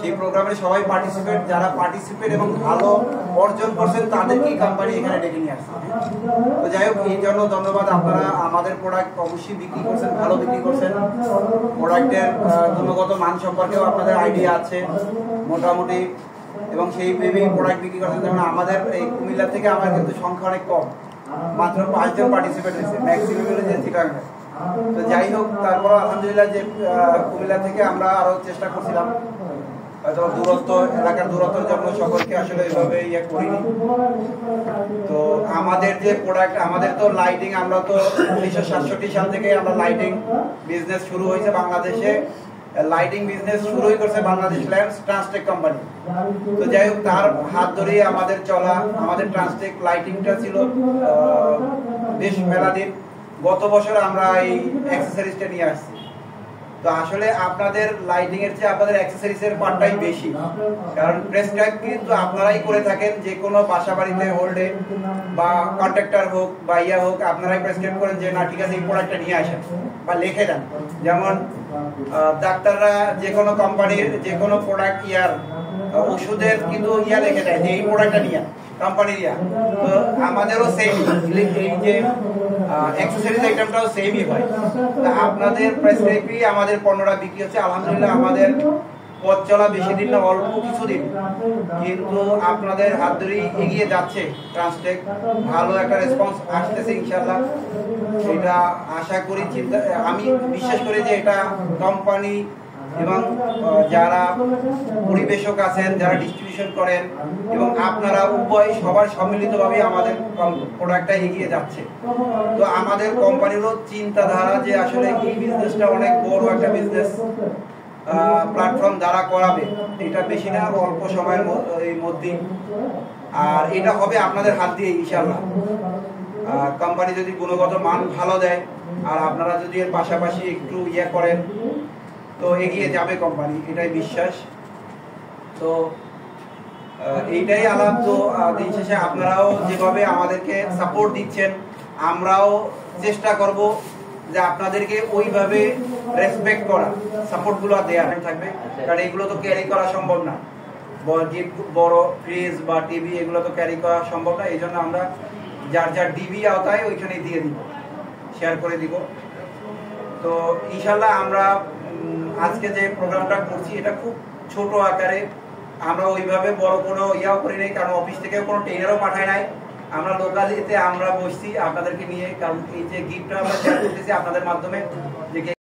সেই প্রোগ্রামে সবাই পার্টিসিপেট, যারা পার্টিসিপেট এবং ভালো অর্জন করছেন তাদেরকেই কোম্পানি এখানে ডেকে নিয়ে আসছে। তো যাই হোক, এই জন্য ধন্যবাদ। আপনারা আমাদের প্রোডাক্ট অবশ্যই বিক্রি করছেন, ভালো বিক্রি করছেন। প্রোডাক্টের গুণগত মান সম্পর্কেও আপনাদের আইডিয়া আছে মোটামুটি, এবং সেই ভেবেই প্রোডাক্ট বিক্রি করছেন। যেমন আমাদের এই কুমিল্লা থেকে আমার কিন্তু সংখ্যা অনেক কম, মাত্র 5 জন পার্টিসিপেট হয়েছে, ম্যাক্সিমাম হয়েছে চিটাগাং। তো যাই হোক, তারপর আলহামদুলিল্লাহ যে কুমিল্লা থেকে আমরা আরো চেষ্টা করছিলাম, হয়তো দূরত্ব এলাকার দূরত্বের জন্য সকলকে আসলে এইভাবে ইয়ে করিনি। তো আমাদের যে প্রোডাক্ট, আমাদের তো লাইটিং, আমরা তো 1967 সাল থেকে আমরা লাইটিং বিজনেস শুরু হয়েছে বাংলাদেশে। লাইটিং বিজনেস শুরুই করছে বাংলাদেশ ল্যাম্পস ট্রান্সটেক কোম্পানি। তো যাই হোক, তার হাত ধরেই আমাদের চলা। আমাদের ট্রান্সটেক লাইটিংটা ছিল বেশ মেলা দিন। গত বছর আমরা এই অ্যাক্সেসরিজটা নিয়ে আসছি। তো আসলে আপনাদের লাইটিং এর চেয়ে আপনাদের অ্যাক্সেসরিজ এর পার্টটাই বেশি, কারণ প্রেসক্রাইব কিন্তু আপনারাই করে থাকেন। যে কোনো বাসা বাড়িতে হোল্ডে বা কন্ট্রাক্টর হোক বা ইয়া হোক, আপনারাই প্রেসক্রাইব করেন যে না ঠিক আছে এই প্রোডাক্টটা নিয়ে আসেন বা লিখে দেন। যেমন ডাক্তাররা যে কোনো কোম্পানির যে কোনো প্রোডাক্ট ইয়ার ওষুধের কিন্তু ইয়া লিখে দেয় যে এই প্রোডাক্টটা নিয়ে কোম্পানির ইয়া। তো আমাদেরও সেম, এই যে অ্যাক্সেসরিজ আইটেমটাও সেমই হয়। তো আপনাদের প্রেসক্রাইবই আমাদের পণ্যটা বিক্রি হচ্ছে। আলহামদুলিল্লাহ আমাদের পথ চলা বেশি দিন না, অল্প কিছুদিন, কিন্তু আপনাদের হাত ধরেই এগিয়ে যাচ্ছে ট্রান্সটেক। ভালো একটা রেসপন্স আসতেছে ইনশাআল্লাহ, এটা আশা করি। আমি বিশ্বাস করি যে এটা কোম্পানি এবং যারা পরিবেশক আছেন, যারা ডিস্ট্রিবিউশন করেন এবং আপনারা উভয় সবার সম্মিলিতভাবে আমাদের প্রোডাক্টটা এগিয়ে যাচ্ছে। তো আমাদের কোম্পানিরও চিন্তাধারা যে আসলে এই বিজনেসটা অনেক বড় একটা বিজনেস, প্ল্যাটফর্ম দ্বারা করাবে, এটা বেশি না অল্প সময়ের মধ্যেই। আর এটা হবে আপনাদের হাত দিয়ে ইনশাআল্লাহ। কোম্পানি যদি গুণগত মান ভালো দেয় আর আপনারা যদি এর পাশাপাশি একটু ইয়ে করেন তো এগিয়ে যাবে কোম্পানি, এটাই বিশ্বাস। তো এইটাই আলাপ। তো দিন শেষে আপনারাও যেভাবে আমাদেরকে সাপোর্ট দিচ্ছেন, আমরাও চেষ্টা করব যে আপনাদেরকে ওইভাবে রেসপেক্ট করা, সাপোর্টগুলো দেওয়া থাকবে। কারণ এগুলো তো ক্যারি করা সম্ভব না, বড় ফ্রিজ বা টিভি এগুলো তো ক্যারি করা সম্ভব না। এই জন্য আমরা যার যার ডিবি আওতায় ওইখানে দিয়ে দিব, শেয়ার করে দিব। তো ইনশাল্লাহ আমরা আজকে যে প্রোগ্রামটা করছি এটা খুব ছোট আকারে, আমরা ওইভাবে বড় কোনো ইয়াও করি নাই, কারণ অফিস থেকে কোনো ট্রেনারও পাঠায় নাই। আমরা লোকালিতে আমরা বসছি আপনাদেরকে নিয়ে, কারণ এই যে গিফটটা আমরা শেয়ার করতেছি আপনাদের মাধ্যমে, যে